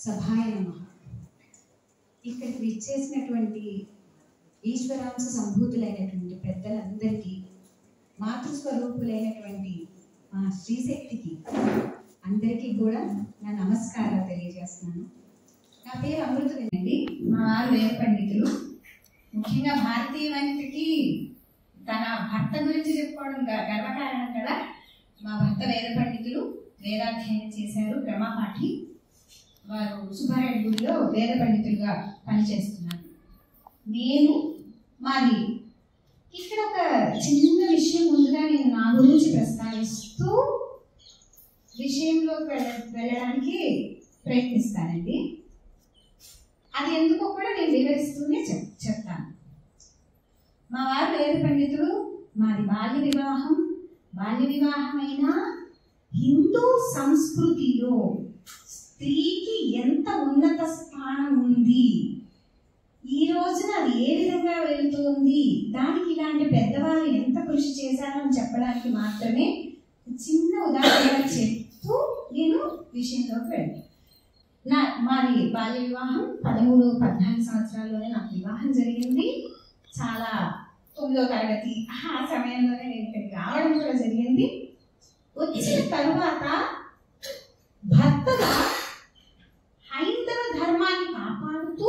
సభాయ నమః. ఇక్కడికి విచ్చేసినటువంటి ఈశ్వరాంశ సంభూతులైనటువంటి పెద్దలందరికీ, మాతృస్వరూపులైనటువంటి మా శ్రీశక్తికి అందరికీ కూడా నా నమస్కారాలు తెలియజేస్తున్నాను. నా పేరు అమృతమేనండి. మా వారు వేద పండితులు. ముఖ్యంగా భారతీయ వంటికి తన భర్త గురించి చెప్పుకోవడం గర్వకారణం కదా. మా భర్త వేద పండితులు, వేదాధ్యయనం చేశారు, క్రమపాఠి. వారు సుబ్బారెడ్డి గుడిలో వేద పండితులుగా పనిచేస్తున్నారు. నేను మాది ఇక్కడ ఒక చిన్న విషయం ముందుగా నేను నా గురించి ప్రస్తావిస్తూ విషయంలోకి వెళ్ళడానికి ప్రయత్నిస్తానండి. అది ఎందుకో కూడా నేను వివరిస్తూనే చెప్తాను. మా వారు వేద పండితులు, మాది బాల్య వివాహం. బాల్య వివాహమైన హిందూ సంస్కృతిలో స్త్రీకి ఎంత ఉన్నత స్థానం ఉంది, ఈ రోజున అది ఏ విధంగా వెళుతుంది, దానికి ఇలాంటి పెద్దవాళ్ళు ఎంత కృషి చేశారని చెప్పడానికి మాత్రమే చిన్న ఉదాహరణ చెప్తూ నేను విషయంలోకి వెళ్ళాను. మాది బాల్య వివాహం 13-14 సంవత్సరాల్లోనే నాకు వివాహం జరిగింది. చాలా 9వ తరగతి ఆ సమయంలోనే నేను ఇక్కడికి రావడం కూడా జరిగింది. వచ్చిన తరువాత భర్తగా హైందవ ధర్మాన్ని కాపాడుతూ,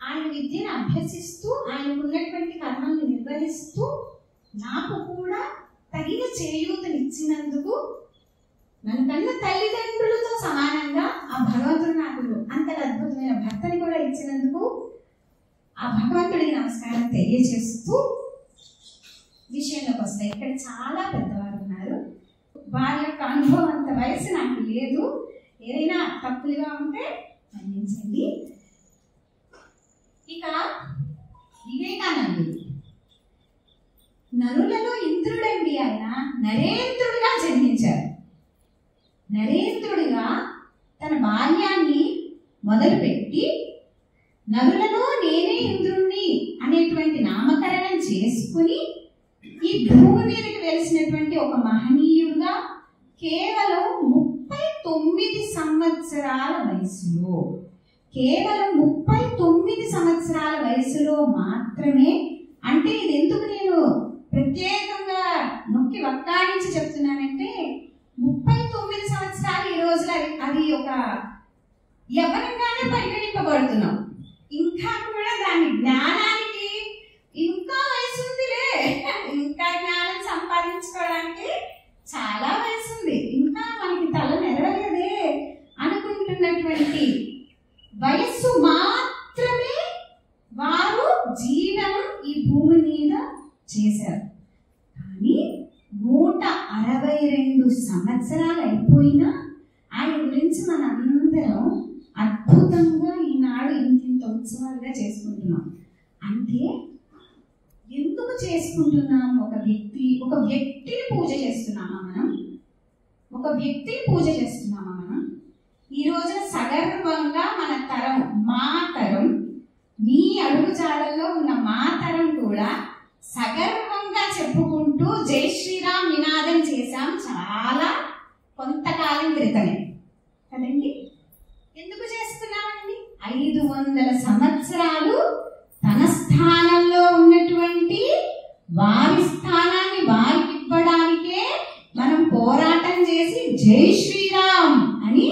ఆయన విద్యను అభ్యసిస్తూ, ఆయనకు ఉన్నటువంటి కర్మల్ని నిర్వహిస్తూ, నాకు కూడా తగిన చేయూతనిచ్చినందుకు, నన్ను కన్న తల్లిదండ్రులతో సమానంగా ఆ భగవంతుడు నాకు అంతటి అద్భుతమైన భర్తని కూడా ఇచ్చినందుకు ఆ భగవంతుడికి నమస్కారం తెలియజేస్తూ విషయంలోకి వస్తాయి. ఇక్కడ చాలా పెద్దవారు ఉన్నారు. వారి యొక్క అనుభవం అంత వయసు నాకు లేదు. ఏదైనా తప్పులుగా ఉంటే మన్నించండి. ఇక వివేకానందుడు నరులలో ఇంద్రుడండి. ఆయన నరేంద్రుడిగా జన్మించారు. నరేంద్రుడిగా తన బాల్యాన్ని మొదలుపెట్టి నరులలో నేనే ఇంద్రుణ్ణి అనేటువంటి నామకరణం చేసుకుని ఈ భూమి మీదకి వెలిసినటువంటి ఒక మహనీయుడుగా కేవలం 39 సంవత్సరాల వయసులో, కేవలం 39 సంవత్సరాల వయసులో మాత్రమే. అంటే ఇది ఎందుకు నేను ప్రత్యేకంగా నొక్కి వక్కాడించి చెప్తున్నానంటే, 39 సంవత్సరాలు ఈ రోజులో అది ఒక యవ్వనంగానే పరిగణింపబడుతున్నాం. ఇంకా కూడా దాని జ్ఞానానికి ఇంకా వయసు ఉందిలే, ఇంకా జ్ఞానం సంపాదించుకోవడానికి చాలా వయసు ఉంది, ఇంకా మనకి తల నెరవలేదే అనుకుంటున్నటువంటి వయస్సు మాత్రమే వారు జీవనం ఈ భూమి మీద చేశారు. కానీ 162 సంవత్సరాలు అయిపోయినా ఆయన గురించి మనందరం అద్భుతంగా ఈనాడు ఇంత ఉత్సవాలుగా చేసుకుంటున్నాం. అంటే ఎందుకు చేసుకుంటున్నాం? ఒక వ్యక్తిని పూజ చేస్తున్నామా మనం? ఒక వ్యక్తిని పూజ చేస్తున్నామా మనం? ఈ రోజున సగర్వంగా మన తరం, మా తరం, మీ అడుగుజాడల్లో ఉన్న మా తరం కూడా సగర్వంగా చెప్పుకుంటూ జై శ్రీరామ్ నినాదం చేశాం చాలా కొంతకాలం క్రితమే కదండి. ఎందుకు చేస్తున్నామండి? 500 సంవత్సరాలు తన స్థానంలో ఉన్నటువంటి వారి స్థానాన్ని వారికి ఇవ్వడానికే మనం పోరాటం చేసి జై శ్రీరామ్ అని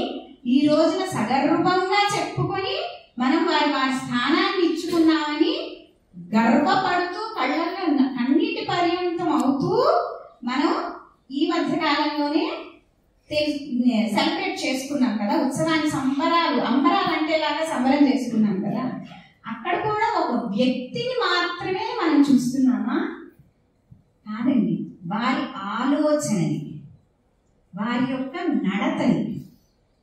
ఈ రోజున సగర్వంగా చెప్పుకొని మనం వారి స్థానాన్ని ఇచ్చుకున్నామని గర్వపడుతూ కళ్ళల్లో కన్నీటి పర్యంతం అవుతూ మనం ఈ మధ్య కాలంలోనే సెలబ్రేట్ చేసుకున్నాం కదా. ఉత్సవాన్ని అంబరాలు అంటేలాగా సంబరం చేసుకున్నాం కదా. అక్కడ కూడా ఒక వ్యక్తిని మాత్రమే మనం చూస్తున్నామా? కాదండి. వారి ఆలోచనని, వారి యొక్క నడతని,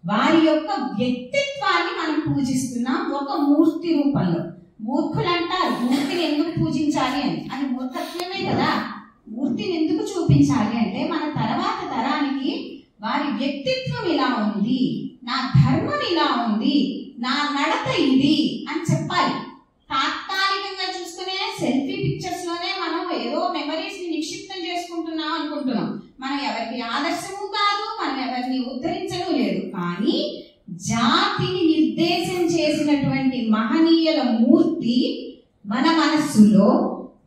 వారి యొక్క వ్యక్తిత్వాన్ని మనం పూజిస్తున్నాం ఒక మూర్తి రూపంలో. మూర్ఖులు అంటారు మూర్తిని ఎందుకు పూజించాలి అని. అది మూర్ఖత్వమే కదా. మూర్తిని ఎందుకు చూపించాలి అంటే మన తర్వాత తరానికి వారి వ్యక్తిత్వం ఇలా ఉంది, నా ధర్మం ఇలా ఉంది, నా నడత ఇది అని చెప్పాలి. తాత్కాలికంగా చూసుకునే సెల్ఫీ పిక్చర్స్ లోనే మనం ఏదో మెమరీస్ ని నిక్షిప్తం చేసుకుంటున్నాం అనుకుంటున్నాం. మనం ఎవరికి ఆదర్శము కాదు, మనం ఎవరిని ఉద్ధరించడం లేదు. కానీ జాతిని నిర్దేశం చేసినటువంటి మహనీయుల మూర్తి మన మనస్సులో,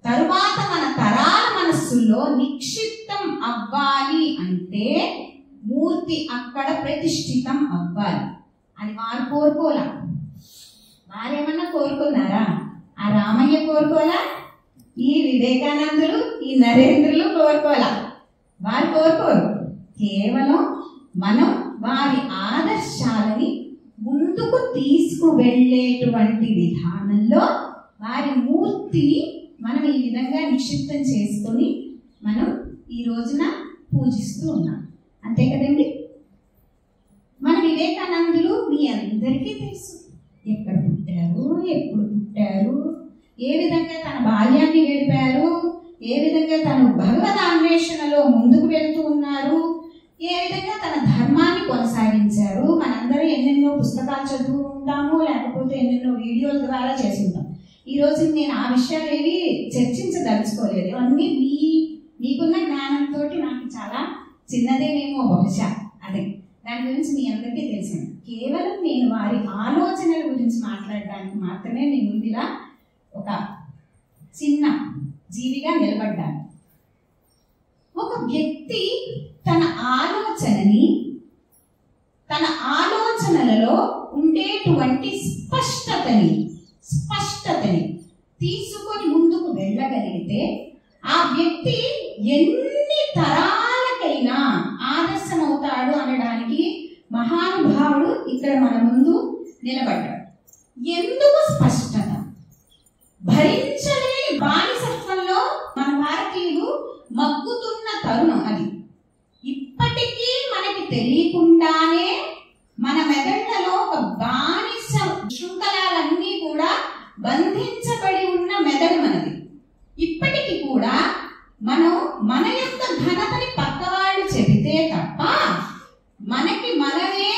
తరువాత మన తరాల మనస్సులో నిక్షిప్తం అవ్వాలి అంటే మూర్తి అక్కడ ప్రతిష్ఠితం అవ్వాలి. అది వారు కోరుకోలా. వారేమన్నా కోరుకున్నారా? ఆ రామయ్య కోరుకోలా, ఈ వివేకానందులు, ఈ నరేంద్రులు కోరుకోలా. వారు కోరుకోరు. కేవలం మనం వారి ఆదర్శాలని ముందుకు తీసుకువెళ్ళేటువంటి విధానంలో వారి మూర్తిని మనం ఈ విధంగా నిక్షిప్తం చేసుకొని మనం ఈ రోజున పూజిస్తూ ఉన్నాం. అంతే కదండి. మన వివేకానందులు మీ అందరికీ తెలుసు. ఎక్కడ పుట్టారు, ఎప్పుడు పుట్టారు, ఏ విధంగా తన బాల్యాన్ని గడిపారు, ఏ విధంగా తను భగవద్ అన్వేషణలో ముందుకు వెళ్తూ ఉన్నారు, ఏ విధంగా తన ధర్మాన్ని కొనసాగించారు. మనందరం ఎన్నెన్నో పుస్తకాలు చదువు ఉంటాము, లేకపోతే ఎన్నెన్నో వీడియోల ద్వారా చేస్తుంటాం. ఈరోజు నేను ఆ విషయాలు ఏవి చర్చించదలుచుకోలేదు. అన్నీ మీకున్న జ్ఞానంతో నాకు చాలా చిన్నదేనేమో బహుశా. అదే దాని గురించి మీ అందరికీ తెలిసింది. కేవలం నేను వారి ఆలోచనల గురించి మాట్లాడడానికి మాత్రమే మీ ముందులా ఒక చిన్న జీవిగా నిలబడ్డాను. ఒక వ్యక్తి తన ఆలోచనలలో ఉండేటువంటి స్పష్టతని తీసుకొని ముందుకు వెళ్ళగలిగితే ఆ వ్యక్తి ఎన్ని తరాలకైనా ఆదర్శం అవుతాడు అనడానికి మహానుభావుడు ఇక్కడ మన ముందు నిలబడ్డాడు. ఎందుకు స్పష్టత? భరించలేని బానిసత్వంలో మన భారతీయులు మగ్గుతున్న తరుణం అది. ఇప్పటికీ మనకి తెలియకుండానే మన మెదళ్లలో ఒక బానిస శృంఖలాలన్నీ కూడా బంధించబడి ఉన్న మెదడు మనది. ఇప్పటికీ కూడా మనం మన యొక్క ఘనతని పక్కవాళ్ళు చెబితే తప్ప మనకి మనమే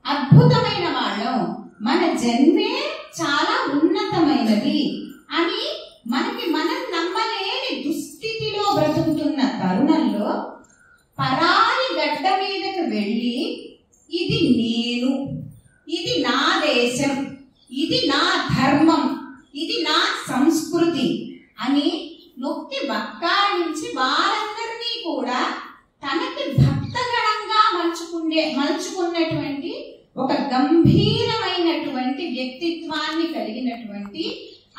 అద్భుతమైన వాళ్ళం, మన జన్మే చాలా ఉన్నతమైనది అని మనకి మనం నమ్మలేని దుస్థితిలో బ్రతుకుతున్న తరుణంలో పరాయి గడ్డ మీదకి వెళ్ళి ఇది నేను, ఇది నా దేశం, ఇది నా ధర్మం, ఇది నా సంస్కృతి అని నొక్కి బక్కాడించి వారందరినీ కూడా తనకి భక్తగణంగా మలుచుకున్నటువంటి ఒక గంభీరమైనటువంటి వ్యక్తిత్వాన్ని కలిగినటువంటి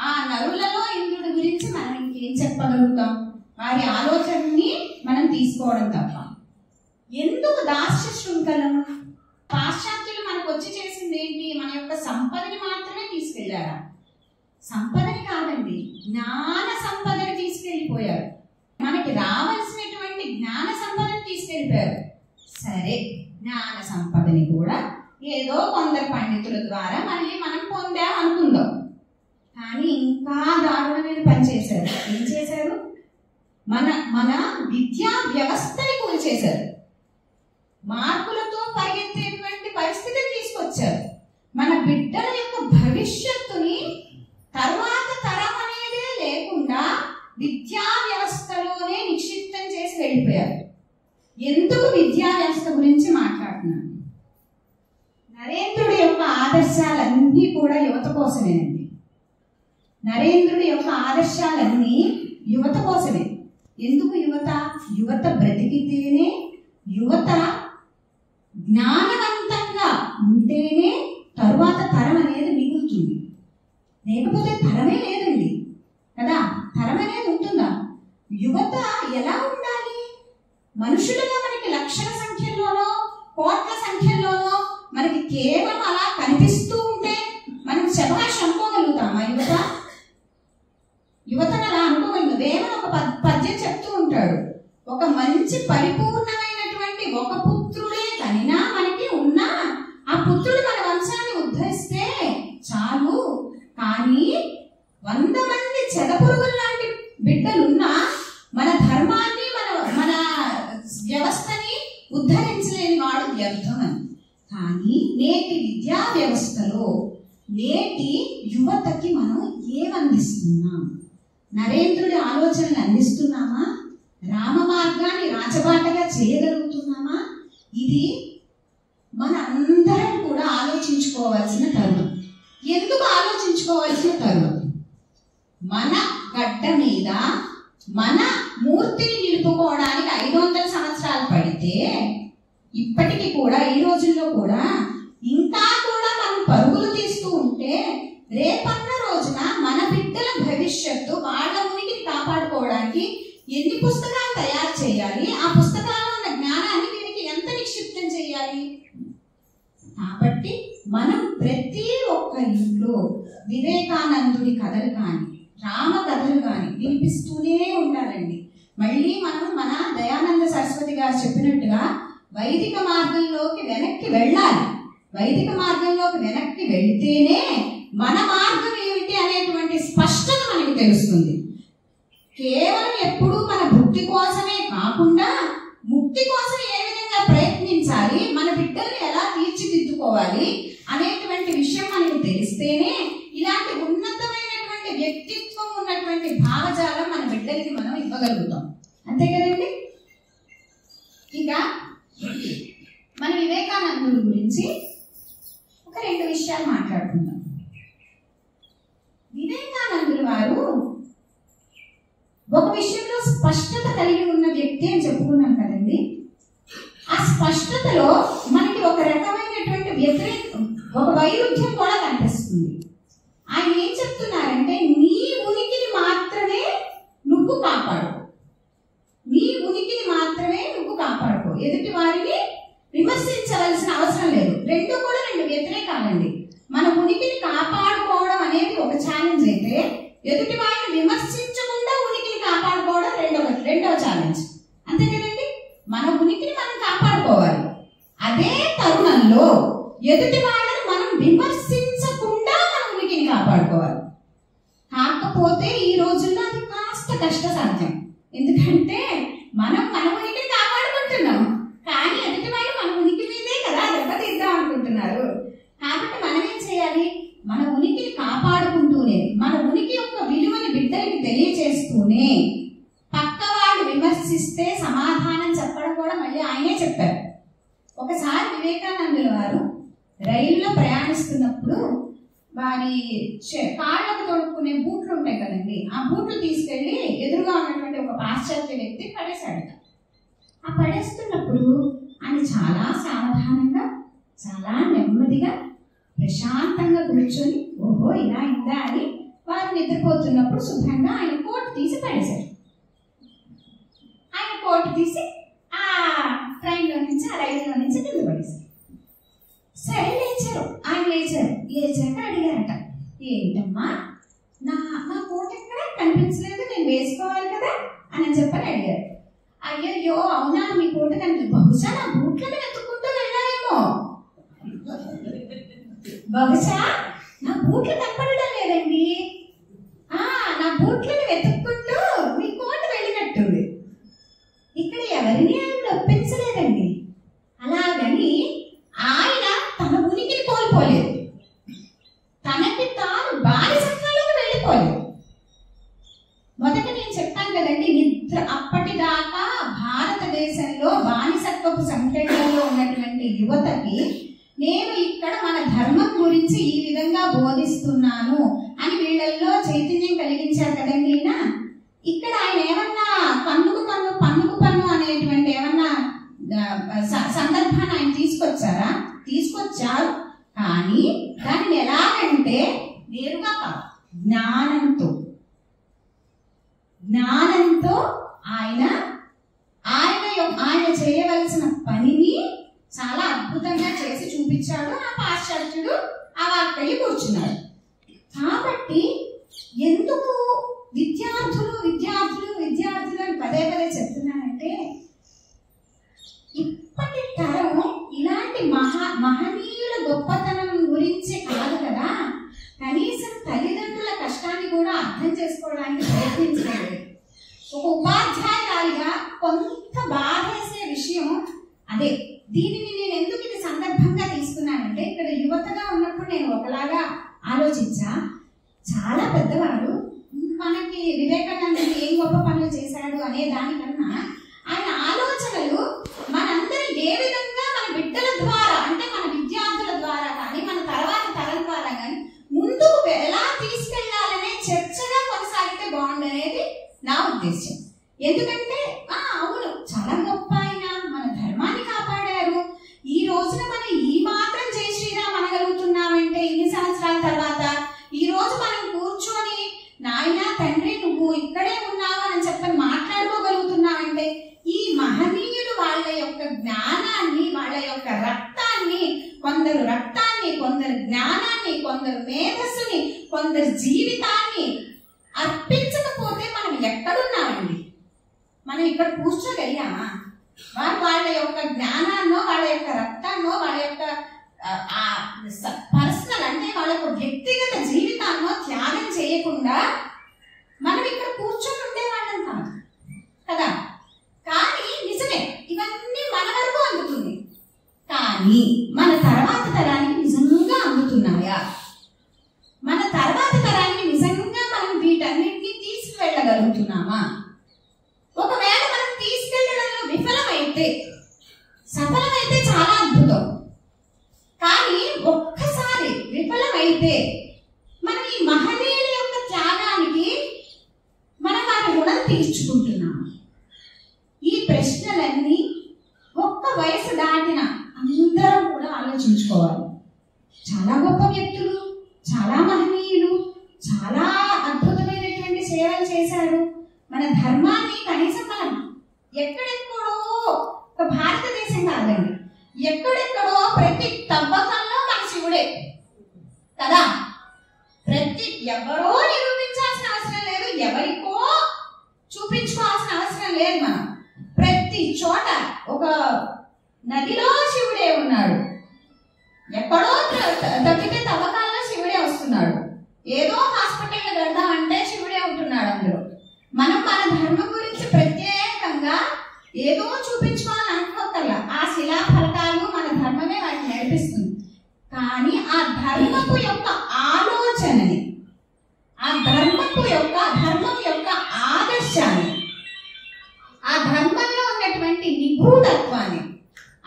ఆ నరులలో ఇంద్రుడి గురించి మనం ఇంకేం చెప్పగలుగుతాం? వారి ఆలోచనని మనం తీసుకోవడం తప్ప. ఎందుకు దాస్య శృంఖలం? పాశ్చాత్యులు మనకు వచ్చి చేసింది ఏంటి? మన యొక్క సంపదని మాత్రమే తీసుకెళ్లారా? సంపదని కాదండి, జ్ఞాన సంపదని తీసుకెళ్లిపోయారు. మనకి రావాల్సినటువంటి జ్ఞాన సంపదని తీసుకెళ్లిపోయారు. సరే, జ్ఞాన సంపదని కూడా ఏదో కొందరు పండితుల ద్వారా మళ్ళీ మనం పొందాం అనుకుందాం. కానీ ఇంకా దారుణమైన పని చేశారు. ఏం చేశారు? మన విద్యా వ్యవస్థని కూల్చేశారు. మార్కులతో పరిగెత్తేటువంటి పరిస్థితిని తీసుకొచ్చారు. మన బిడ్డల యొక్క భవిష్యత్తుని తర్వాత తరం అనేదే లేకుండా విద్యా వ్యవస్థలోనే నిక్షిప్తం చేసి వెళ్ళిపోయారు. ఎందుకు విద్యా వ్యవస్థ గురించి మాట్లాడుతున్నాను? నరేంద్రుడి యొక్క ఆదర్శాలన్నీ కూడా యువత కోసమేనండి. నరేంద్రుడి యొక్క ఆదర్శాలన్నీ యువత కోసమే. ఎందుకు యువత బ్రతికితేనే, యువత జ్ఞానవంతంగా ఉంటేనే తరువాత తరం అనేది మిగులుతుంది. లేకపోతే తరమే లేదండి కదా. తరం అనేది ఉంటుందా? యువత ఎలా ఉండాలి? మనుషులుగా మనకి లక్షల సంఖ్యలోనో కోట్ల సంఖ్యలోనో మనకి కేవలం అలా కనిపిస్తూ ఉంటే మనం శభాష్ అనుకోగలుగుతామా? యువతను అలా అనుకోగలుగుతాం. వేమన ఒక పద్యం చెప్తూ ఉంటాడు, ఒక మంచి పరిపూర్ణమైనటువంటి ఒక పుత్రుడే కనినా మనకి ఉన్నా ఆ పుత్రుడు మన వంశాన్ని ఉద్ధరిస్తే చాలు. కానీ 100 మంది చెదపురుగుల లాంటి బిడ్డలున్నా మన ధర్మాన్ని మన వ్యవస్థని ఉద్ధరించలేని వాడు వ్యర్థం అని. కానీ నేటి విద్యా వ్యవస్థలో నేటి యువతకి మనం ఏమందిస్తున్నాం? నరేంద్రుడి ఆలోచనలు అందిస్తున్నామా? రామ మార్గాన్ని రాజబాటగా చేయగలుగుతున్నామా? ఇది మన ఆలోచించుకోవాల్సిన తరుణం. ఎందుకు ఆలోచించుకోవాల్సిన తరుణం? మన గడ్డ మీద మన మూర్తిని నిలుపుకోవడానికి 500 సంవత్సరాలు పడితే ఇప్పటికీ కూడా ఈ రోజుల్లో కూడా ఇంకా కూడా మనం పరుగులు తీస్తూ ఉంటే రేపన్న రోజున మన బిడ్డల భవిష్యత్తు వాళ్ళ ఉనికిని కాపాడుకోవడానికి ఎన్ని పుస్తకాలు తయారు చేయాలి, ఆ పుస్తకాల్లో ఉన్న జ్ఞానాన్ని వీరికి ఎంత నిక్షిప్తం చేయాలి. కాబట్టి మనం ప్రతి ఒక్క ఇంట్లో వివేకానందుడి కథలు కానీ రామ కథలు కానీ వినిపిస్తూనే ఉండాలండి. మళ్ళీ మనం మన దయానంద సరస్వతి గారు చెప్పినట్టుగా వైదిక మార్గంలోకి వెనక్కి వెళ్ళాలి. వైదిక మార్గంలోకి వెనక్కి వెళితేనే మన మార్గం ఏమిటి అనేటువంటి స్పష్టత మనకి తెలుస్తుంది. కేవలం ఎప్పుడూ మన భక్తి కోసమే కాకుండా ముక్తి కోసం ఏ విధంగా ప్రయత్నించాలి, మన బిడ్డల్ని ఎలా తీర్చిదిద్దుకోవాలి అనేటువంటి విషయం మనకి తెలిస్తేనే ఇలాంటి ఉన్నతమైనటువంటి వ్యక్తిత్వం ఉన్నటువంటి భావజాలం మన బిడ్డలకి మనం ఇవ్వగలుగుతాం. అంతే కదండి. ఇక మన వివేకానందుడి గురించి ఒక 2 విషయాలు మాట్లాడుకుందాం. వివేకానందుడు వారు ఒక విషయంలో స్పష్టత కలిగి ఉన్న వ్యక్తి అని చెప్పుకున్నాం కదండి. ఆ స్పష్టతలో మనకి ఒక రకమైనటువంటి ఒక వైరుధ్యం కూడా కనిపిస్తుంది. ఆయన ఏం చెప్తున్నారంటే, నీ ఉనికిని మాత్రమే నువ్వు కాపాడు, నీ ఉనికిని మాత్రమే నువ్వు కాపాడుకో, ఎదుటి వారిని విమర్శించవలసిన అవసరం లేదు. రెండు కూడా 2 వ్యతిరేకాలండి. మన ఉనికిని కాపాడుకోవడం అనేది ఒక ఛాలెంజ్ అయితే, ఎదుటి వారిని విమర్శించకుండా ఉనికిని కాపాడుకోవడం రెండవ ఛాలెంజ్. అంతే కదండి. మన ఉనికిని మనం కాపాడుకోవాలి. అదే తరుణంలో ఎదుటి వాళ్ళని మనం విమర్శించకుండా మన ఉనికిని కాపాడుకోవాలి. కాకపోతే ఈ రోజుల్లో అది కాస్త కష్టసాధ్యం. ఎందుకంటే మనం మన ఉనికిని కాపాడుకుంటున్నాం, కానీ ఎదుటి వాళ్ళు మన ఉనికి మీదే కదా దెబ్బతీద్దాం అనుకుంటున్నారు. కాబట్టి మనం ఏం చేయాలి? మన ఉనికిని కాపాడుకుంటూనే, మన ఉనికి యొక్క విలువని బిడ్డలకి తెలియచేస్తూనే, పక్కవాడు విమర్శిస్తే సమాధానం చెప్పడం కూడా మళ్ళీ ఆయనే చెప్పారు. ఒకసారి వివేకానందుల వారు రైలులో ప్రయాణిస్తున్నప్పుడు వారి కాళ్ళకు తొడుక్కునే బూట్లు ఉంటాయి కదండి, ఆ బూట్లు తీసుకెళ్లి ఎదురుగా ఉన్నటువంటి ఒక పాశ్చాత్య వ్యక్తి పడేశాడట. ఆ పడేస్తున్నప్పుడు ఆయన చాలా సావధానంగా, చాలా నెమ్మదిగా, ప్రశాంతంగా కూర్చొని, ఓహో ఇలా ఇందా అని వారు నిద్రపోతున్నప్పుడు శుభ్రంగా ఆయన కోటు తీసి పడేశారు. ఆయన కోటు తీసి ఆ ట్రైన్లో నుంచి, ఆ రైలులో నుంచి కింద పడేశారు. సరే లేచారు. ఆయన లేచాక అడిగారట, ఏంటమ్మా నా కోట్ ఎక్కడ కనిపించలేదు, నేను వేసుకోవాలి కదా అని చెప్పని అడిగారు. అయ్యయ్యో అవునా, మీ కోట కనిపించదు, బహుశా నా బూట్లను వెతుక్కుంటూ వెళ్ళాయేమో, బహుశా నా బూట్లు కనపడడం లేదండి, నా బూట్లను వెతుక్కుంటూ మీ కోట వెళ్ళినట్టుంది. ఇక్కడ ఎవరిని ఆయన ఒప్పించలేదండి. అలాగని ఆయన తన ఉనికిని కోల్పోలేదు, తనకి తాను బానిసత్వంలోకి వెళ్ళిపోలేదు. మొదట నేను చెప్పాను కదండి, అప్పటిదాకా భారతదేశంలో బానిసత్వపు సంఖ్యలో ఉన్నటువంటి యువతకి నేను ఇక్కడ మన ధర్మం గురించి ఈ విధంగా బోధిస్తున్నాను అని వీళ్ళల్లో చైతన్యం కలిగించారు కదండి. ఇక్కడ ఆయన ఏమన్నా పన్నుకు పన్ను అనేటువంటి ఏమన్నా సందర్భాన్ని ఆయన తీసుకొచ్చారు. కానీ దాన్ని ఎలాగంటే నేరుగా కాదు, జ్ఞానంతో ఆయన చేయవలసిన పనిని చాలా అద్భుతంగా చేసి చూపించాడు. ఆ పాశ్చాత్యుడు అవాక్కయ్యి కూర్చున్నాడు. కాబట్టి ఎందుకు విద్యార్థులు అని పదే చెప్తున్నానంటే, ఇప్పటి తరం ఇలాంటి మహనీయుల గొప్పతనం గురించి కాదు కదా, కనీసం తల్లిదండ్రుల కష్టాన్ని కూడా అర్థం చేసుకోవడానికి ప్రయత్నించలేదు. ఒక ఉపాధ్యాయురాలిగా కొంత బాధేసే విషయం అదే. దీనిని నేను ఎందుకు ఇది సందర్భంగా తీసుకున్నానంటే, ఇక్కడ యువతగా ఉన్నప్పుడు నేను ఒకలాగా ఆలోచించా. చాలా పెద్దవాడు మనకి వివేకానందుడు ఏం గొప్ప పనులు చేశాడు అనే దానికన్నా ఆయన ఆలోచనలు మనందరం ఏ విధంగా మన బిడ్డల ద్వారా, అంటే మన విద్యార్థుల ద్వారా కానీ, మన తర్వాత జ్ఞానాన్ని, కొందరు మేధస్సుని, కొందరు జీవితాన్ని అర్పించకపోతే మనం ఎక్కడున్నామండి? మనం ఇక్కడ కూర్చోగలిగామా? వారు వాళ్ళ యొక్క జ్ఞానాన్నో, వాళ్ళ యొక్క రక్తాన్నో, వాళ్ళ యొక్క పర్సనల్ అంటే వాళ్ళ యొక్క వ్యక్తిగత జీవితాన్నో త్యాగం చేయకుండా మనం ఇక్కడ కూర్చొని ఉండేవాళ్ళం కాదు కదా. కానీ నిజమే, ఇవన్నీ మన వరకు అందుతుంది. కానీ మన తర్వాత తరానికి నిజంగా అందుతున్నాయా? మన తర్వాత తరానికి నిజంగా మనం వీటన్నిటిని తీసుకువెళ్ళగలుగుతున్నామా? ఒకవేళ మనం తీసుకెళ్లడంలో విఫలమైతే, సఫలమైతే చాలా అద్భుతం. కానీ ఒక్కసారి విఫలమైతే మనం ఈ మహనీయుల యొక్క త్యాగానికి మనం వారి రుణం తీర్చుకుంటున్నాం. ఈ ప్రశ్నలన్నీ ఒక్క వయసు దాటిన అందరం కూడా ఆలోచించుకోవాలి. చాలా గొప్ప వ్యక్తులు, చాలా మహనీయులు, చాలా అద్భుతమైనటువంటి సేవలు చేశారు. మన ధర్మాన్ని కనీసం మనం ఎక్కడెక్కడో, ఒక భారతదేశం కాదండి, ఎక్కడెక్కడో ప్రతి తవ్వకంలో మన శివుడే కదా. ఎవరో నిరూపించాల్సిన అవసరం లేదు, ఎవరికో చూపించుకోవాల్సిన అవసరం లేదు. మనం ప్రతి చోట ఒక నదిలో శివుడే ఉన్నాడు, ఎక్కడో తగ్గితే తవ్వకాల్లో శివుడే వస్తున్నాడు, ఏదో హాస్పిటల్ వెళ్దామంటే శివుడే ఉంటున్నాడు అందులో. మనం మన ధర్మం గురించి ప్రత్యేకంగా ఏదో చూపించుకోవాలని అనుకోకల్లా, ఆ శిలా ఫలకాలు మన ధర్మమే వాటిని నడిపిస్తుంది. కానీ ఆ ధర్మపు యొక్క ఆలోచనని, ఆ ధర్మం యొక్క ఆదర్శాన్ని, ఆ ధర్మంలో ఉన్నటువంటి నిగూఢత్వాన్ని,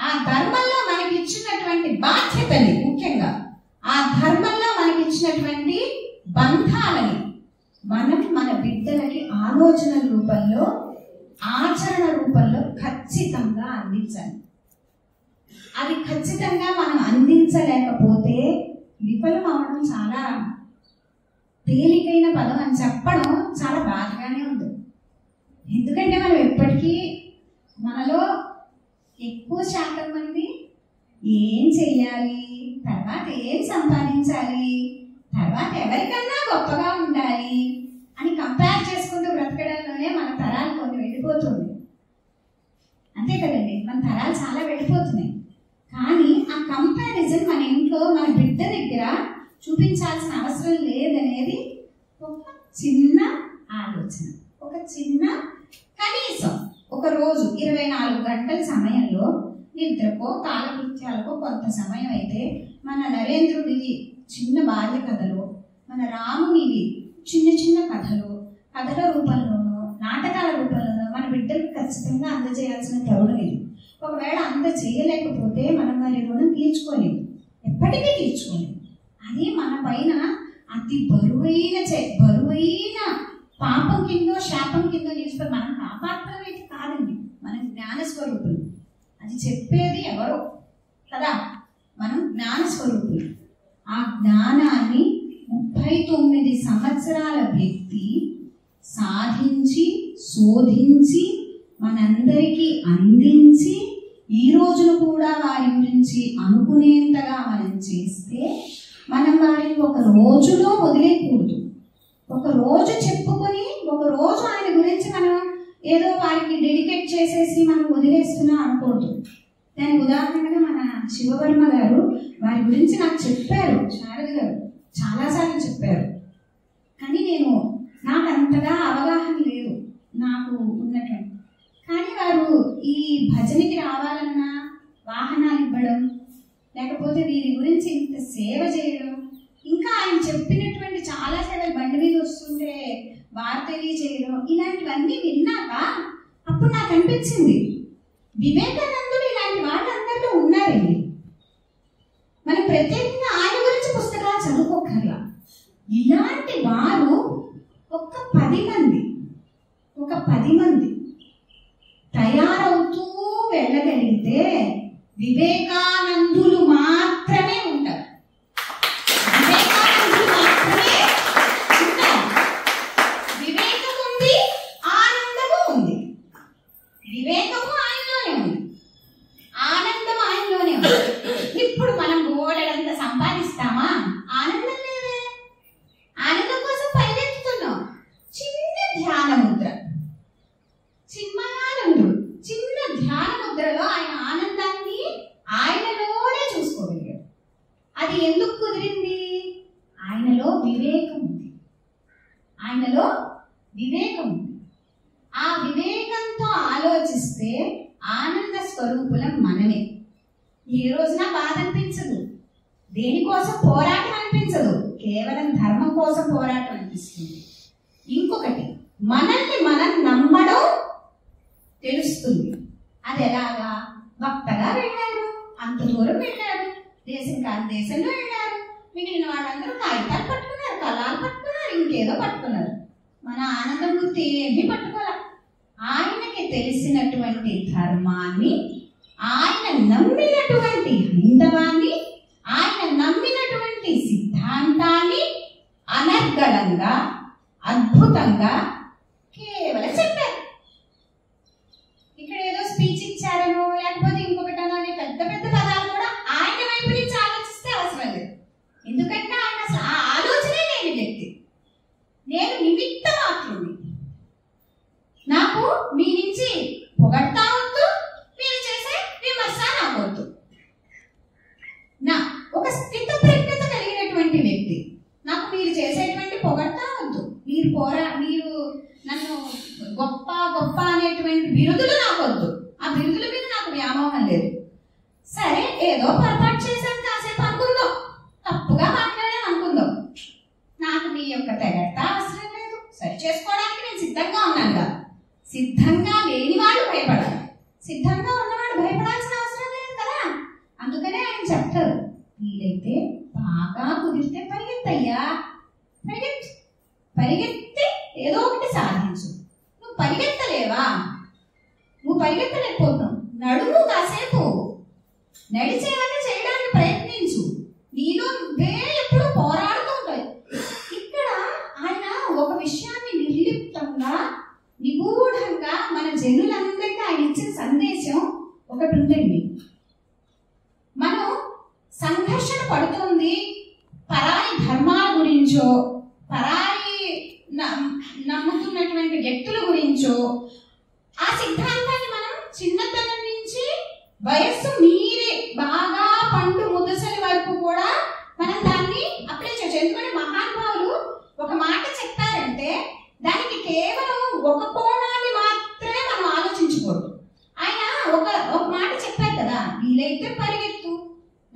ఆ ధర్మంలో మనకి ఇచ్చినటువంటి బాధ్యతని, ముఖ్యంగా ఆ ధర్మంలో మనకి ఇచ్చినటువంటి బంధాలని మనం మన బిడ్డలకి ఆలోచన రూపంలో, ఆచరణ రూపంలో ఖచ్చితంగా అందించాలి. అది ఖచ్చితంగా మనం అందించలేకపోతే విఫలం అవడం చాలా తేలికైన పదం అని చెప్పడం చాలా బాధగానే ఉంది. ఎందుకంటే మనం ఎప్పటికీ మనలో ఎక్కువ శాతం మంది ఏం చెయ్యాలి, తర్వాత ఏం సంపాదించాలి, తర్వాత ఎవరికన్నా గొప్పగా ఉండాలి అని కంపేర్ చేసుకుంటూ బ్రతకడంలోనే మన తరాలు కొన్ని వెళ్ళిపోతుంది. అంతే కదండి, మన తరాలు చాలా వెళ్ళిపోతున్నాయి. కానీ ఆ కంపారిజన్ మన ఇంట్లో మన బిడ్డ దగ్గర చూపించాల్సిన అవసరం లేదనేది ఒక చిన్న ఆలోచన, ఒక చిన్న, కనీసం ఒక రోజు 24 గంటల సమయంలో నిద్రకో కాలకృత్యాలకో కొంత సమయం అయితే మన నరేంద్రుడిది చిన్న బాల్య కథలు, మన రామునివి చిన్న చిన్న కథలు, కథల రూపంలోనూ నాటకాల రూపంలోనూ మన బిడ్డలకు ఖచ్చితంగా అందజేయాల్సిన తరుణం ఇది. ఒకవేళ చేయలేకపోతే మనం వారి రుణం తీర్చుకోలేము, ఎప్పటికీ తీర్చుకోలేము. అది మన పైన అతి బరువైన పాపం కిందో శాపం కిందో నిలిచిపోయి మనం కాపాడటం అయితే కాదండి. మనం జ్ఞానస్వరూపులు, అది చెప్పేది ఎవరో కదా, మనం జ్ఞానస్వరూపులు. ఆ జ్ఞానాన్ని 39 సంవత్సరాల వ్యక్తి సాధించి, శోధించి, మనందరికీ అందించి, ఈ రోజును కూడా వారి గురించి అనుకునేంతగా మనం చేస్తే మనం వారిని ఒక రోజులో వదిలేయకూడదు. ఒక రోజు చెప్పుకొని, ఒక రోజు ఆయన గురించి మనం ఏదో వారికి డెడికేట్ చేసేసి మనం వదిలేస్తున్నా అనుకోవద్దు. దానికి ఉదాహరణగా మన శివవర్మ గారు వారి గురించి నాకు చెప్పారు, శారద గారు చాలాసార్లు చెప్పారు. కానీ నాకు అంతగా అవగాహన లేదు నాకు ఉన్నటువంటి. కానీ వారు ఈ భజనకి రావాలన్నా వాహనాలు ఇవ్వడం, లేకపోతే వీరి గురించి ఇంత సేవ చేయడం, ఇంకా ఆయన చెప్పినటువంటి చాలా సేవలు బండి మీద వస్తుంటే వారు తెలియజేయడం, ఇలాంటివన్నీ విన్నాక అప్పుడు నాకు అనిపించింది వివేకానందుడు ఇలాంటి వాళ్ళందరిలో ఉన్నారండి. మనం ప్రత్యేకంగా ఆయన గురించి పుస్తకాలు చదువుకోకర్లా. ఇలాంటి వారు ఒక 10 మంది తయారవుతూ వెళ్ళగలిగితే వివేకానందులు మాత్రమే ఉంటారు. వివేకం ఉంది, ఆనందము ఉంది. వివేకము ఆయనలోనే ఉంది, ఆనందం ఆయనలోనే ఉంది. ఇప్పుడు మనం బోలెడంత సంపాదిస్తామా, ఆనందం అది ఎందుకు కుదిరింది? ఆయనలో వివేకం ఉంది. ఆయనలో వివేకం ఉంది. ఆ వివేకంతో ఆలోచిస్తే ఆనంద స్వరూపులం మనమే. ఏ రోజున బాధ అనిపించదు, దేనికోసం పోరాటం అనిపించదు, కేవలం ధర్మం కోసం పోరాటం అనిపిస్తుంది. ఇంకొకటి, మనల్ని మనం నమ్మడం తెలుస్తుంది. అది ఎలాగా? భక్తగా వెళ్ళారు, అంత దూరం వెళ్ళారు, దేశం కాని దేశంలో వెళ్ళారు, మిగిలిన వాళ్ళందరూ కాగితాలు పట్టుకున్నారు, కళాలు పట్టుకున్నారు, ఇంకేదో పట్టుకున్నారు. మన ఆనందమూర్తి ఏమీ పట్టుకోలే. ఆయనకి తెలిసినటువంటి ధర్మాన్ని, ఆయన నమ్మినటువంటి హైందవాన్ని, ఆయన నమ్మినటువంటి సిద్ధాంతాన్ని అనర్గళంగా, అద్భుతంగా కేవలం చెప్పారు. ఇక్కడ ఏదో స్పీచ్ ఇచ్చారనో లేకపోతే ఇంకొకటనో అనే పెద్ద పెద్ద పదాలు కూడా ఆయన వైపు నుంచి ఆలోచిస్తే అవసరం లేదు. ఎందుకంటే ఆయన ఆ ఆలోచనే లేని వ్యక్తి. నేను నిమిత్త మాత్రుని. నాకు మీ నుంచి పొగడతా వద్దు, మీరు చేసే విమర్శ నాకొద్దు. నా ఒక స్థిత ప్రజ్ఞత కలిగినటువంటి వ్యక్తి. నాకు మీరు చేసేటువంటి పొగడతా వద్దు, మీరు నన్ను గొప్ప గొప్ప అనేటువంటి బిరుదులు నాకొద్దు. ఆ బిరుదుల మీద నాకు వ్యామోహం లేదు. సరే, ఏదో పొరపాటు చేశాను, కాసేపు అనుకుందాం, తప్పుగా మాట్లాడాను అనుకుందాం. నాకు మీ యొక్క తెగట అవసరం లేదు, సరి చేసుకోవడానికి నేను సిద్ధంగా ఉన్నాను. సిద్ధంగా లేనివాడు భయపడాలి, సిద్ధంగా ఉన్నవాడు భయపడాల్సిన అవసరం లేదు కదా. అందుకనే ఆయన చెప్తారు, వీలైతే బాగా కుదిరితే పరిగెత్తయ్యా, పరిగెత్తి ఏదో ఒకటి సాధించు. నువ్వు పరిగెత్తలేవా? నువ్వు పరిగెత్తలేకపోతున్నావు, నడుము కాసేపు, నడిచేవన్నీ చేయడానికి ప్రయత్నించు. నీలో నువ్వే ఎప్పుడు పోరాడుతూ ఉంటాయి. ఇక్కడ ఆయన ఒక విషయాన్ని నిర్లిప్తంగా, నిగూఢంగా మన జనులందరికీ ఆయన ఇచ్చిన సందేశం ఒకటి ఉందండి. మనం సంఘర్షణ పడుతుంది పరాయి ధర్మాల గురించో, పరాయి నమ్ముతున్నటువంటి వ్యక్తుల గురించో. ఆ సిద్ధాంతాన్ని మనం చిన్నతనం నుంచి వయస్సు మీరి బాగా పండు ముదసలి వరకు కూడా మనం దాన్ని అప్లై చేయొచ్చు. ఎందుకంటే మహానుభావులు ఒక మాట చెప్పారంటే దానికి కేవలం ఒక కోణాన్ని మాత్రమే మనం ఆలోచించకూడదు. ఆయన ఒక మాట చెప్పారు కదా, వీలైతే పరిగెత్తు,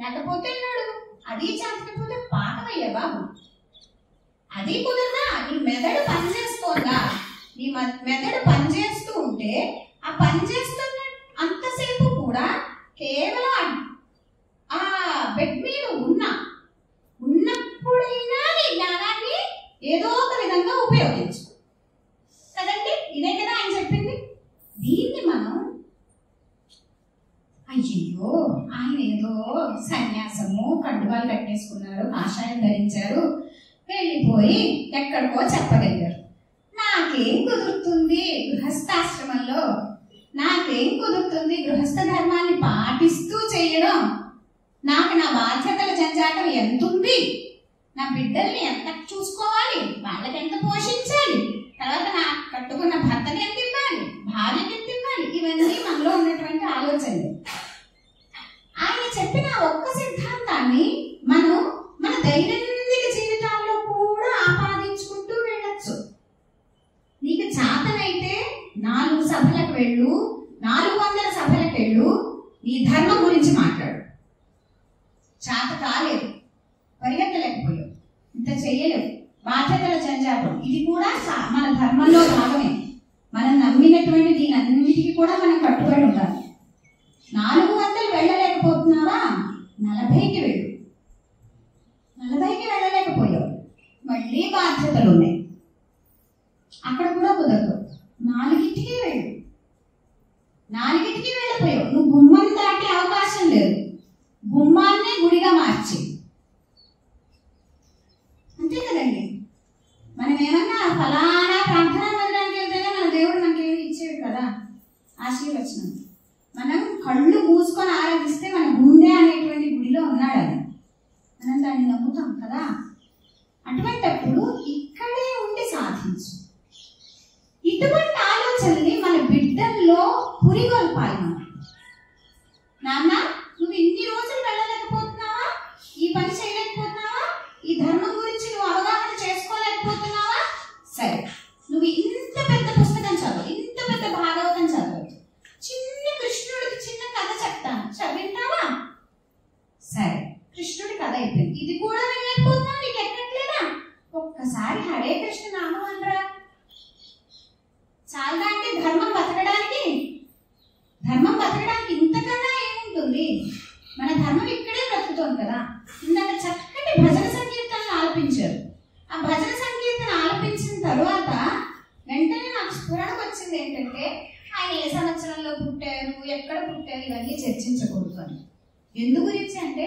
లేకపోతే నడు, అది చేతకపోతే పాఠమయ్యా బాబు. అది కుదరదా? నీ మెదడు పనిచేస్తోందా? నీ మెదడు పనిచేస్తూ ఉంటే ఆ పనిచేస్తున్న అంతసేపు కూడా కేవలం ఆ బెడ్ మీద ఉన్నప్పుడైనా నీ జ్ఞానాన్ని ఏదో ఒక విధంగా ఉపయోగించు కదండి. ఇదే కదా ఆయన చెప్పింది. దీన్ని మనం అయ్యో ఆయన ఏదో సన్యాసము, కండువాలు కట్టేసుకున్నారు, కాషాయం ధరించారు, వెళ్ళిపోయి ఎక్కడికో చెప్పగలిగారు. నాకేం కుదురుతుంది గృహస్థాశ్రమంలో, నాకేం కుదురుతుంది గృహస్థ ధర్మాన్ని పాటిస్తూ చేయడం, నాకు నా బాధ్యతల జంజాటం ఎంతుంది, నా బిడ్డల్ని ఎంత చూసుకోవాలి, వాళ్ళకి ఎంత పోషించాలి, తర్వాత నా కట్టుకున్న భర్తకి ఎంత ఇవ్వాలి, భార్యకి ఎంత ఇవ్వాలి, ఇవన్నీ మనలో ఉన్నటువంటి ఆలోచనలు. ఆయన చెప్పిన ఒక్క సిద్ధాంతాన్ని మనం మన దైనందిక జీవితాల్లో కూడా ఆపాదించుకుంటూ వెళ్ళొచ్చు. నీకు చేతనైతే 4 సభలకు వెళ్ళు, 400 సభలకు వెళ్ళు, నీ ధర్మం గురించి మాట్లాడు. చేత కాలేదు, పరిగెత్తలేకపోయావు, ఇంత చెయ్యలేవు, బాధ్యతల జంజాటం, ఇది కూడా మన ధర్మంలో భాగమే. మనం నమ్మినటువంటి దీని అన్నిటికీ కూడా మనం కట్టుబడి ఉండాలి. 400 వెళ్ళలేకపోతున్నావా, 40కి వెళ్ళు. 40కి వెళ్ళలేకపోయావు, మళ్ళీ బాధ్యతలు ఉన్నాయి, అక్కడ కూడా కుదరదు. 4కి వెళ్ళు, 4కి వెళ్ళిపోయావు, నువ్వు గుమ్మం దాటే అవకాశం లేదు, గుమ్మాన్నే గుడిగా మార్చి. అంతే కదండి. మనం ఏమన్నా ఫలానా ప్రార్థనా మందిరానికి వెళ్తేనే మన దేవుడు మనకేమి ఇచ్చేవి కదా ఆశీర్వచనం. మనం కళ్ళు మూసుకొని ఆరాధిస్తే మన గుండె అనేటువంటి గుడిలో ఉన్నాడని మనం దాన్ని నమ్ముతాం కదా. అటువంటప్పుడు ఇక్కడే ఉండి సాధించు. ఇటువంటి ఆలోచనల్ని మన బిడ్డల్లో పురిగొల్పాలి. మనం నాన్న, నువ్వు ఇన్ని రోజులు వెళ్ళలేకపోతున్నావా, ఈ కదా. ఇందాక చక్కటి భజన సంకీర్తనలు ఆలపించారు. ఆ భజన సంకీర్తన ఆలపించిన తర్వాత వెంటనే నాకు స్ఫురణకు వచ్చింది ఏంటంటే, ఆయన ఏ సంవత్సరంలో పుట్టారు, ఎక్కడ పుట్టారు, ఇవన్నీ చర్చించకూడదు అని. ఎందు గురించి అంటే,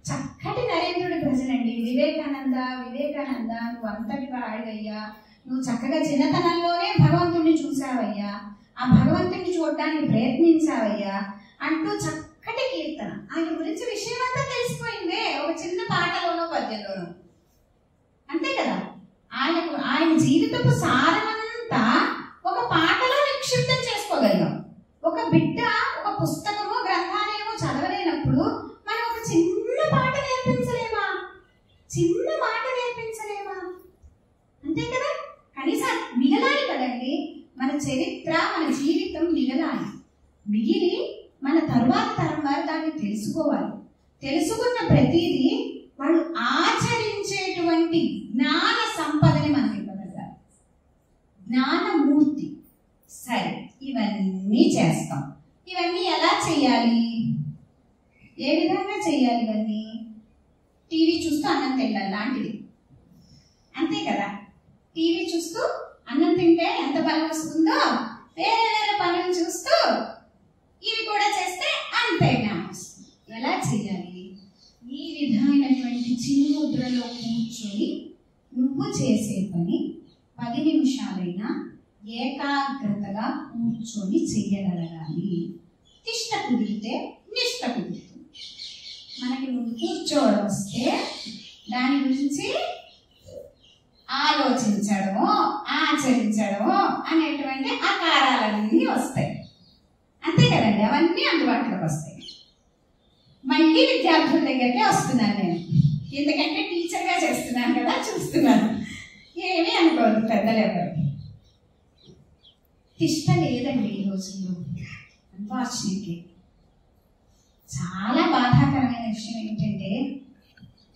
చక్కటి నరేంద్రుడి భజన అండి. వివేకానంద వివేకానంద, నువ్వు అంతటి వాడివయ్యా, నువ్వు చక్కగా చిన్నతనంలోనే భగవంతుడిని చూసావయ్యా, ఆ భగవంతుడిని చూడడానికి ప్రయత్నించావయ్యా అంటూ చక్కటి కీర్తన. ఆయన గురించి విషయం అంతా తెలిసిపోయిందే ఒక చిన్న పాటలోనో పద్యంలోనో, అంతే కదా. ఆయన జీవితపు సారమంతా ఒక పాటలో నిక్షిప్తం చేసుకోగలిగాం. ఒక బిడ్డ ఒక పుస్తకమో గ్రంథాలయమో చదవలేనప్పుడు మనం ఒక చిన్న పాట నేర్పించలేమా? చిన్న మాట నేర్పించలేమా? అంతే కదా. కనీసం మిగలాలి కదండి మన చరిత్ర, మన జీవితం మిగలాలి. మిగిలి మన తరువాత తరం వారు దాన్ని తెలుసుకోవాలి. తెలుసుకున్న ప్రతిదీ వాళ్ళు ఆచరించేటువంటి జ్ఞాన సంపదని మనకి ఇవ్వగలగాలి, జ్ఞానమూర్తి. సరే, ఇవన్నీ చేస్తాం. ఇవన్నీ ఎలా చేయాలి, ఏ విధంగా చేయాలి? ఇవన్నీ టీవీ చూస్తూ అన్నం తింటారు లాంటిది, అంతే కదా. టీవీ చూస్తూ అన్నం తింటే ఎంత బలం వస్తుందో, వేరే వేరే పనులు చూస్తూ ఇవి కూడా చేస్తే అంతే జ్ఞానం వస్తుంది. ఎలా చేయాలి? ఈ విధమైనటువంటి చిన్ముద్రలో కూర్చొని నువ్వు చేసే పని 10 నిమిషాలైనా ఏకాగ్రతగా కూర్చొని చెయ్యగలగాలి. తిష్ట కుదిరితే నిష్ట కుదురుతుంది. మనకి నువ్వు కూర్చోవడం వస్తే దాని గురించి ఆలోచించడము, ఆచరించడము అనేటువంటి ఆకారాలన్నీ వస్తాయి, అంతే కదండి. అవన్నీ అందుబాటులోకి వస్తాయి. మళ్ళీ విద్యార్థుల దగ్గరికి వస్తున్నాను నేను, ఎందుకంటే టీచర్గా చేస్తున్నాను కదా, చూస్తున్నాను. ఏమీ అనుకోవద్దు పెద్దలు ఎవరు. తిష్ట లేదండి ఈ రోజుల్లో. అన్ఫార్చునేట్లీ చాలా బాధాకరమైన విషయం ఏంటంటే,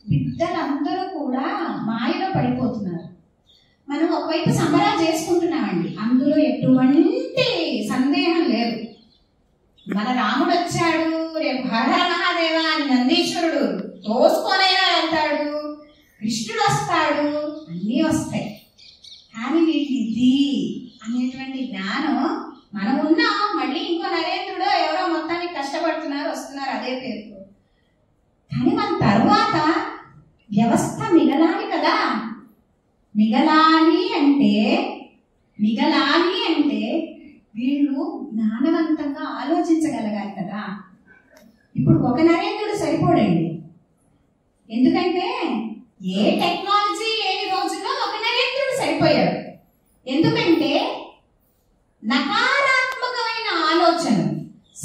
బిడ్డలందరూ కూడా మాయలో పడిపోతున్నారు. మనం ఒకవైపు సంబరాలు చేసుకుంటున్నామండి, అందులో ఎటువంటి సందేహం లేదు. మన రాముడు వచ్చాడు, రేపు హర మహాదేవ అని నందీశ్వరుడు తోసుకొనైనా వెళ్తాడు, కృష్ణుడు వస్తాడు, అన్నీ వస్తాయి. కానీ వీళ్ళకి ఇది అనేటువంటి జ్ఞానం మనం ఉన్నాం. మళ్ళీ ఇంకో నరేంద్రుడు ఎవరో మొత్తానికి కష్టపడుతున్నారు, వస్తున్నారు అదే పేరుతో. కానీ మన తరువాత వ్యవస్థ మిగలాలి కదా. మిగలాలి అంటే వీళ్ళు జ్ఞానవంతంగా ఆలోచించగలగాలి కదా. ఇప్పుడు ఒక నరేంద్రుడు సరిపోడండి. ఎందుకంటే ఏ టెక్నాలజీ లేని రోజుల్లో ఒక నరేంద్రుడు సరిపోయాడు. ఎందుకంటే నకారాత్మకమైన ఆలోచన,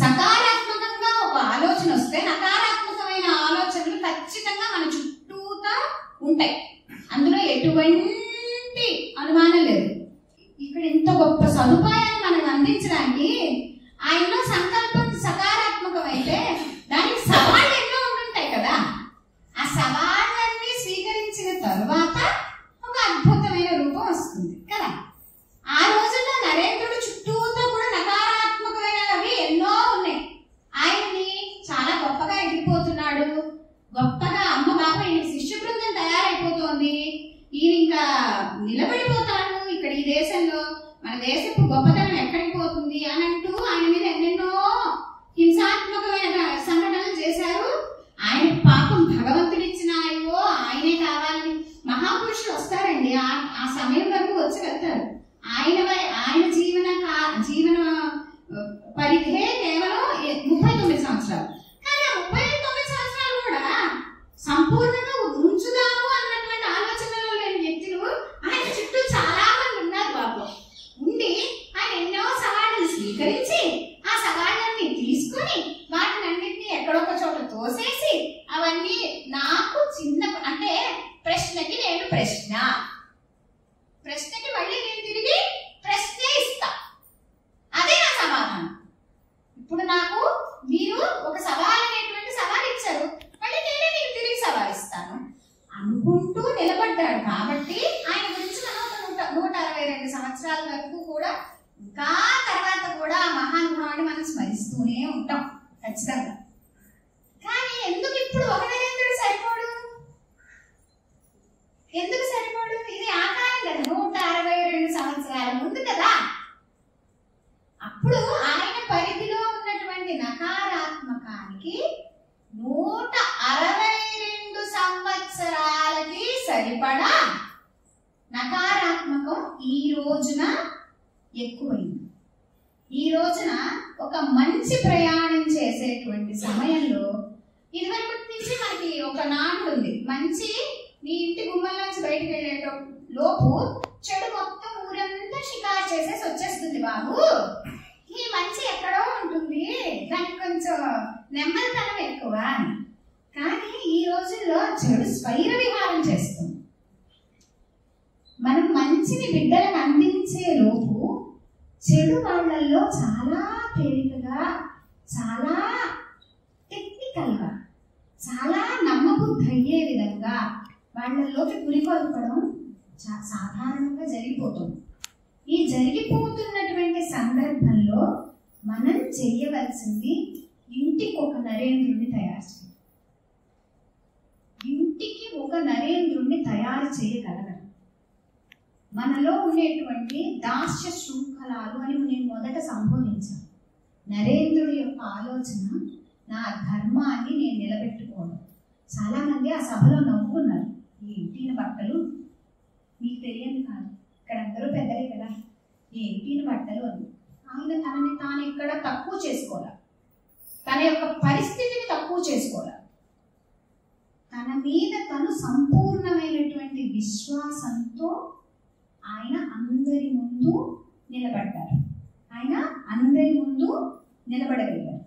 సకారాత్మకంగా ఒక ఆలోచన వస్తే నకారాత్మకమైన ఆలోచనలు ఖచ్చితంగా మన చుట్టూతా ఉంటాయి. అందులో ఎటువంటి అనుమానం లేదు. ఇక్కడ ఇంత గొప్ప సదుపాయాన్ని మనం అందించడానికి ఆయనలో సంకల్పం సకారాత్మకమైతే దానికి సవాళ్ళు ఎన్నో ఉంటుంటాయి కదా. ఆ సవాళ్ళన్నీ స్వీకరించిన తరువాత ఒక అద్భుతమైన రూపం వస్తుంది కదా. ఆ రోజుల్లో నరేంద్రుడు చుట్టూతో కూడా నకారాత్మకమైనవి ఎన్నో ఉన్నాయి. ఆయన్ని చాలా గొప్పగా ఎగిరిపోతున్నాడు, గొప్పగా అమ్మ బాబా ఈయన శిష్య బృందం తయారైపోతోంది, ఈయన ఇంకా నిలబడిపోతాడు ఇక్కడ ఈ దేశంలో, మన దేశపు గొప్పతనం ఎక్కడికి పోతుంది అని అంటూ ఆయన మీద ఎన్నెన్నో హింసాత్మకమైన సంఘటనలు చేశారు. ఆయన పాపం భగవంతుడు ఇచ్చిన ఆయనో ఆయనే కావాలని మహాపురుషులు వస్తారండి, ఆ సమయం వరకు వచ్చి వెళ్తారు. ఆయన జీవన పరిధే కేవలం 39 సంవత్సరాలు. కానీ ఆ 39 సంవత్సరాలు కూడా సంపూర్ణంగా ఉంచుదాము అన్నటువంటి ఆలోచనలో లేని వ్యక్తులు ఆయన చుట్టూ చాలా మంది ఉన్నారు బాబు. ఉండి ఆయన ఎన్నో సవాళ్ళను స్వీకరించి ఆ సవాళ్ళని తీసుకొని వాటినన్నింటినీ ఎక్కడొక చోట తోసేసి అవన్నీ నాకు చిన్న అంటే ప్రశ్నకి నేను ప్రశ్నకి మళ్ళీ నేను తిరిగి ప్రశ్నే ఇస్తా, అదే నా సమాధానం. ఇప్పుడు నాకు మీరు ఒక సవాల్ అనేటువంటి సవాల్ ఇచ్చారు, మళ్ళీ నేనే మీకు తిరిగి సవాల్ ఇస్తాను అనుకుంటూ నిలబడ్డాడు. కాబట్టి ఆయన గురించి మనం 162 సంవత్సరాల వరకు కూడా ఇంకా తర్వాత కూడా ఆ మహానుభావుని మనం స్మరిస్తూనే ఉంటాం ఖచ్చితంగా. కానీ ఎందుకు ఇప్పుడు ఒక నరేంద్రుడు సరిపడా నకారాత్మకం ఈ రోజున ఎక్కువైంది. ఈ రోజున ఒక మంచి ప్రయాణం చేసేటువంటి సమయంలో ఇదివరకు నుంచి మనకి ఒక నానుడు ఉంది, మంచి నీ ఇంటి గుమ్మల నుంచి బయటకు వెళ్ళేట లోపు చెడు మొత్తం ఊరంతా షికారు చేసేసి వచ్చేస్తుంది. బాబు ఈ మంచి ఎక్కడో ఉంటుంది, దానికి కొంచెం నెమ్మదితనం ఎక్కువ. కానీ ఈ రోజుల్లో చెడు స్వైర విహారం చేస్తుంది. మనం మంచిని బిడ్డలకు అందించే లోపు చెడు వాళ్ళల్లో చాలా తేలికగా, చాలా టెక్నికల్గా, చాలా నమ్మబుద్ధి అయ్యే విధంగా వాళ్ళలోకి పురికొల్పడం సాధారణంగా జరిగిపోతుంది. ఈ జరిగిపోతున్నటువంటి సందర్భంలో మనం చేయవలసింది ఇంటికి ఒక నరేంద్రుడిని తయారు చేయాలి. ఇంటికి ఒక నరేంద్రుడిని తయారు చేయగలగడం. మనలో ఉండేటువంటి దాస్య శృంఖలాలు అని నేను మొదట సంబోధించాను. నరేంద్రుడి యొక్క ఆలోచన నా ధర్మాన్ని నేను నిలబెట్టుకోవడం. చాలా మంది ఆ సభలో నవ్వుకున్నారు. ఈ ఇంటిన బట్టలు మీకు తెలియదు కాదు, ఇక్కడ అందరూ పెద్దలే కదా, ఈ ఇంటిన బట్టలు అని. ఆయన తనని తాను ఇక్కడ తక్కువ చేసుకోవాలి, తన యొక్క పరిస్థితిని తక్కువ చేసుకోవాలి. తన మీద తను సంపూర్ణమైనటువంటి విశ్వాసంతో ఆయన అందరి ముందు నిలబడ్డారు. ఆయన అందరి ముందు నిలబడగలిగారు.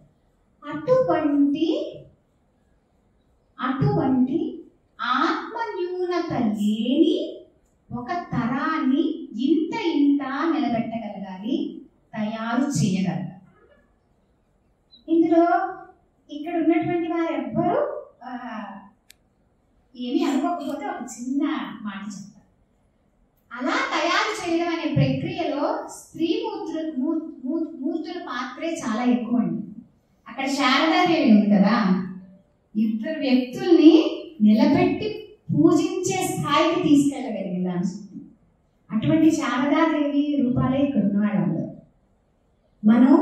అటువంటి ఆత్మన్యూనత లేని ఒక తరాన్ని ఇంత నిలబెట్టగలగాలి, తయారు చేయగలగాలి. ఇందులో ఇక్కడ ఉన్నటువంటి వారు ఎవ్వరూ ఏమీ అనుకోకపోతే ఒక చిన్న మాట చెప్తారు. అలా తయారు చేయడం అనే ప్రక్రియలో స్త్రీ మూర్తుల పాత్రే చాలా ఎక్కువ అండి. అక్కడ శారదాదేవి ఉంది కదా, ఇద్దరు వ్యక్తుల్ని నిలబెట్టి పూజించే స్థాయికి తీసుకెళ్ళగలిగింది. అటువంటి శారదాదేవి రూపాలే ఇక్కడ ఉన్నవాళ్ళు. మనం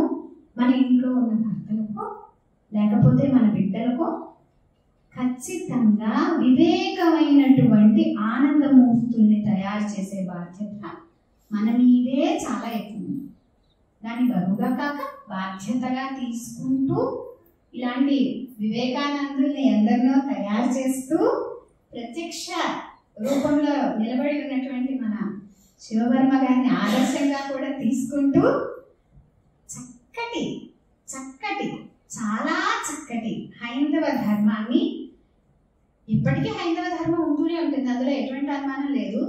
మన ఇంట్లో ఉన్న భర్తలకో లేకపోతే మన బిడ్డలకో ఖచ్చితంగా వివేకమైనటువంటి ఆనందమూర్తుల్ని తయారు చేసే బాధ్యత మన మీదే చాలా ఎక్కువ. దాన్ని బరువుగా కాక బాధ్యతగా తీసుకుంటూ ఇలాంటి వివేకానందుల్ని ఎందరినో తయారు చేస్తూ ప్రత్యక్ష రూపంలో నిలబడి ఉన్నటువంటి మన శివవర్మ గారిని ఆదర్శంగా కూడా తీసుకుంటూ చాలా చక్కటి హైందవ ధర్మాన్ని, ఇప్పటికీ హైందవ ధర్మం ఉంటూనే ఉంటుంది, అందులో ఎటువంటి అనుమానం లేదు.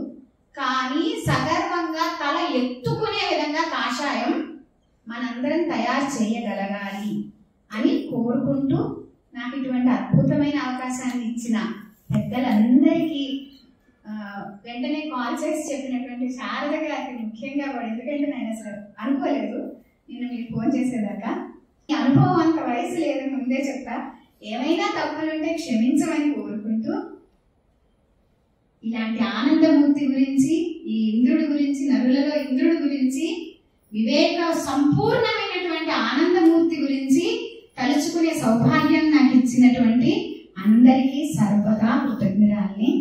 కానీ సగర్వంగా తల ఎత్తుకునే విధంగా కాషాయం మనందరం తయారు చేయగలగాలి అని కోరుకుంటూ నాకు ఇటువంటి అద్భుతమైన అవకాశాన్ని ఇచ్చిన పెద్దలందరికీ వెంటనే కాల్ చేసి చెప్పినటువంటి శారద గారికి ముఖ్యంగా కూడా, ఎందుకంటే నేను అసలు అనుకోలేదు నేను మీకు ఫోన్ చేసేదాకా. ఈ అనుభవం అంత వయసు లేదని ముందే చెప్తా. ఏమైనా తప్పులుంటే క్షమించమని కోరుకుంటూ ఇలాంటి ఆనందమూర్తి గురించి, ఈ ఇంద్రుడి గురించి, నరులలో ఇంద్రుడి గురించి, వివేక సంపూర్ణమైనటువంటి ఆనందమూర్తి గురించి తలుచుకునే సౌభాగ్యం నాకు ఇచ్చినటువంటి అందరికీ సర్వదా కృతజ్ఞురాల్ని.